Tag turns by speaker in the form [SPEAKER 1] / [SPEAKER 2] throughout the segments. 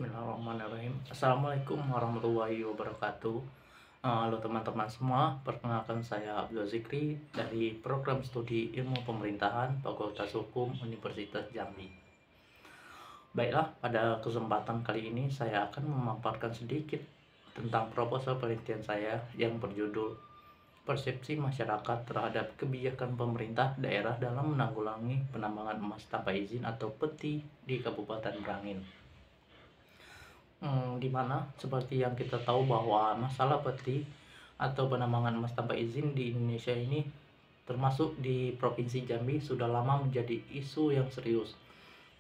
[SPEAKER 1] Bismillahirrahmanirrahim. Assalamualaikum warahmatullahi wabarakatuh. Halo teman-teman semua, perkenalkan saya Abdul Zikri dari program studi Ilmu Pemerintahan Fakultas Hukum Universitas Jambi. Baiklah, pada kesempatan kali ini saya akan memaparkan sedikit tentang proposal penelitian saya yang berjudul Persepsi Masyarakat Terhadap Kebijakan Pemerintah Daerah dalam Menanggulangi Penambangan Emas Tanpa Izin atau PETI di Kabupaten Merangin. Dimana seperti yang kita tahu bahwa masalah peti atau penambangan emas tanpa izin di Indonesia ini termasuk di Provinsi Jambi sudah lama menjadi isu yang serius.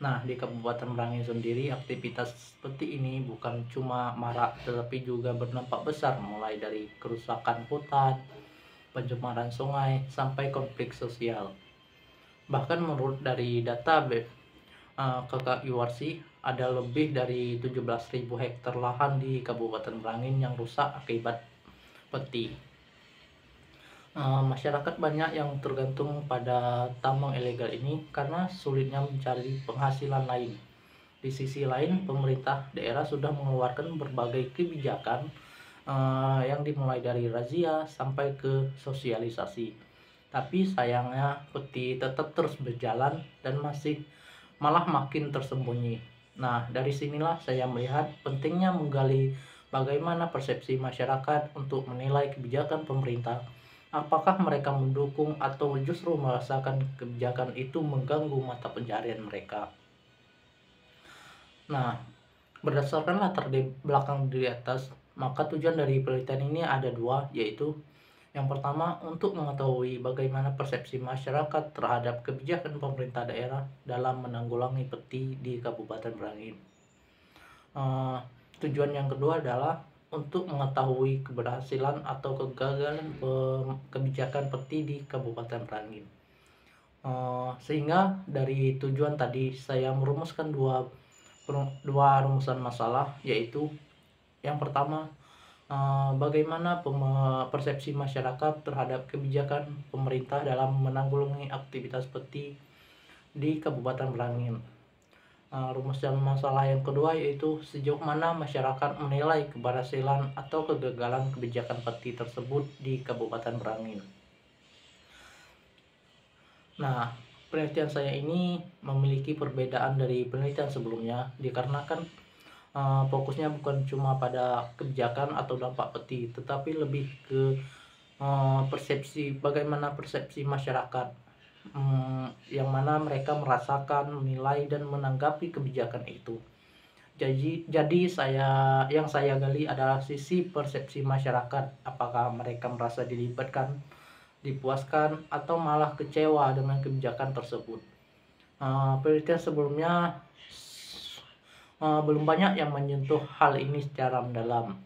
[SPEAKER 1] Nah, di Kabupaten Merangin sendiri aktivitas peti ini bukan cuma marak tetapi juga berdampak besar, mulai dari kerusakan hutan, pencemaran sungai, sampai konflik sosial. Bahkan menurut dari data KKURC, ada lebih dari 17.000 hektar lahan di Kabupaten Merangin yang rusak akibat peti. Masyarakat banyak yang tergantung pada tambang ilegal ini karena sulitnya mencari penghasilan lain. Di sisi lain, pemerintah daerah sudah mengeluarkan berbagai kebijakan yang dimulai dari razia sampai ke sosialisasi. Tapi sayangnya peti tetap terus berjalan dan malah makin tersembunyi. Nah, dari sinilah saya melihat pentingnya menggali bagaimana persepsi masyarakat untuk menilai kebijakan pemerintah. Apakah mereka mendukung atau justru merasakan kebijakan itu mengganggu mata pencarian mereka. Nah, berdasarkan latar belakang di atas, maka tujuan dari penelitian ini ada dua, yaitu yang pertama, untuk mengetahui bagaimana persepsi masyarakat terhadap kebijakan pemerintah daerah dalam menanggulangi peti di Kabupaten Merangin. Tujuan yang kedua adalah untuk mengetahui keberhasilan atau kegagalan kebijakan peti di Kabupaten Merangin. Sehingga dari tujuan tadi saya merumuskan dua rumusan masalah, yaitu yang pertama, bagaimana persepsi masyarakat terhadap kebijakan pemerintah dalam menanggulangi aktivitas peti di Kabupaten Merangin. Rumusan masalah yang kedua yaitu sejauh mana masyarakat menilai keberhasilan atau kegagalan kebijakan peti tersebut di Kabupaten Merangin. Nah, penelitian saya ini memiliki perbedaan dari penelitian sebelumnya dikarenakan fokusnya bukan cuma pada kebijakan atau dampak peti, tetapi lebih ke bagaimana persepsi masyarakat, yang mana mereka merasakan, menilai, dan menanggapi kebijakan itu. Jadi yang saya gali adalah sisi persepsi masyarakat, apakah mereka merasa dilibatkan, dipuaskan, atau malah kecewa dengan kebijakan tersebut. Penelitian sebelumnya belum banyak yang menyentuh hal ini secara mendalam.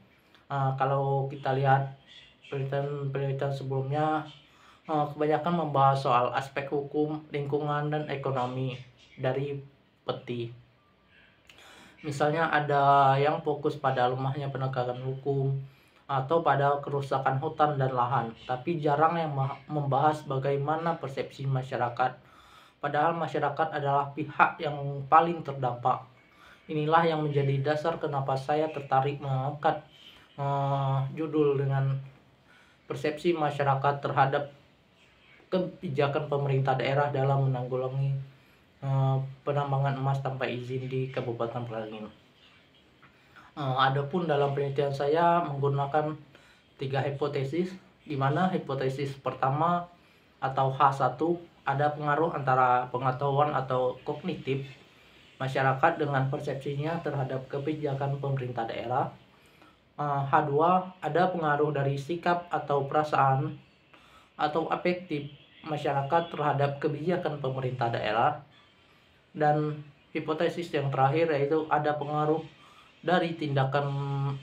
[SPEAKER 1] Kalau kita lihat penelitian sebelumnya, kebanyakan membahas soal aspek hukum, lingkungan, dan ekonomi dari peti. Misalnya ada yang fokus pada lemahnya penegakan hukum atau pada kerusakan hutan dan lahan, tapi jarang yang membahas bagaimana persepsi masyarakat. Padahal masyarakat adalah pihak yang paling terdampak. Inilah yang menjadi dasar kenapa saya tertarik mengangkat judul dengan persepsi masyarakat terhadap kebijakan pemerintah daerah dalam menanggulangi penambangan emas tanpa izin di Kabupaten Merangin. Adapun dalam penelitian saya menggunakan 3 hipotesis, di mana hipotesis pertama atau H1 ada pengaruh antara pengetahuan atau kognitif masyarakat dengan persepsinya terhadap kebijakan pemerintah daerah. H2 ada pengaruh dari sikap atau perasaan atau afektif masyarakat terhadap kebijakan pemerintah daerah. Dan hipotesis yang terakhir yaitu ada pengaruh dari tindakan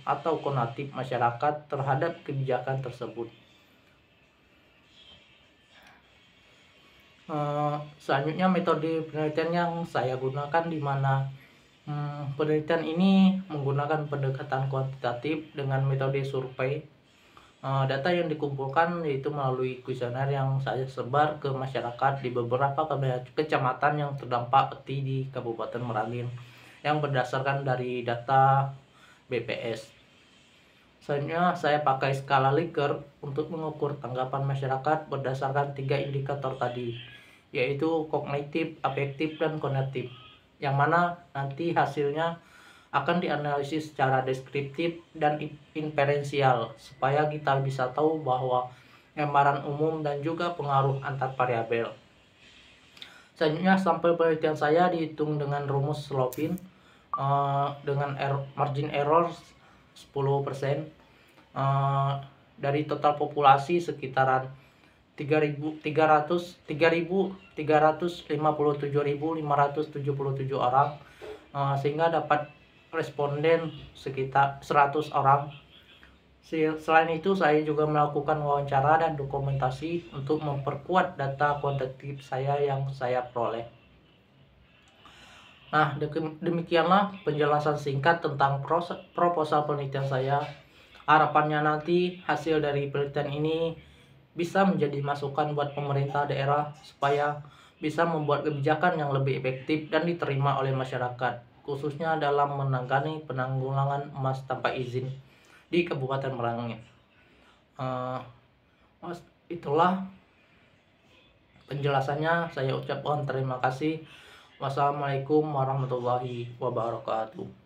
[SPEAKER 1] atau konatif masyarakat terhadap kebijakan tersebut. Selanjutnya metode penelitian yang saya gunakan, di mana penelitian ini menggunakan pendekatan kuantitatif dengan metode survei. Data yang dikumpulkan yaitu melalui kuesioner yang saya sebar ke masyarakat di beberapa kecamatan yang terdampak peti di Kabupaten Merangin. yang berdasarkan dari data BPS. Selanjutnya saya pakai skala Likert untuk mengukur tanggapan masyarakat berdasarkan 3 indikator tadi, yaitu kognitif, afektif, dan konatif, yang mana nanti hasilnya akan dianalisis secara deskriptif dan inferensial supaya kita bisa tahu bahwa gambaran umum dan juga pengaruh antar variabel. Selanjutnya sampel penelitian saya dihitung dengan rumus Slopin dengan margin error 10%. Dari total populasi sekitaran 3.357.577 orang, sehingga dapat responden sekitar 100 orang. Selain itu saya juga melakukan wawancara dan dokumentasi untuk memperkuat data kuantitatif saya yang saya peroleh. Nah, demikianlah penjelasan singkat tentang proposal penelitian saya. Harapannya nanti hasil dari penelitian ini bisa menjadi masukan buat pemerintah daerah supaya bisa membuat kebijakan yang lebih efektif dan diterima oleh masyarakat, khususnya dalam menangani penanggulangan emas tanpa izin di Kabupaten Merangin. Itulah penjelasannya, saya ucapkan terima kasih. Wassalamualaikum warahmatullahi wabarakatuh.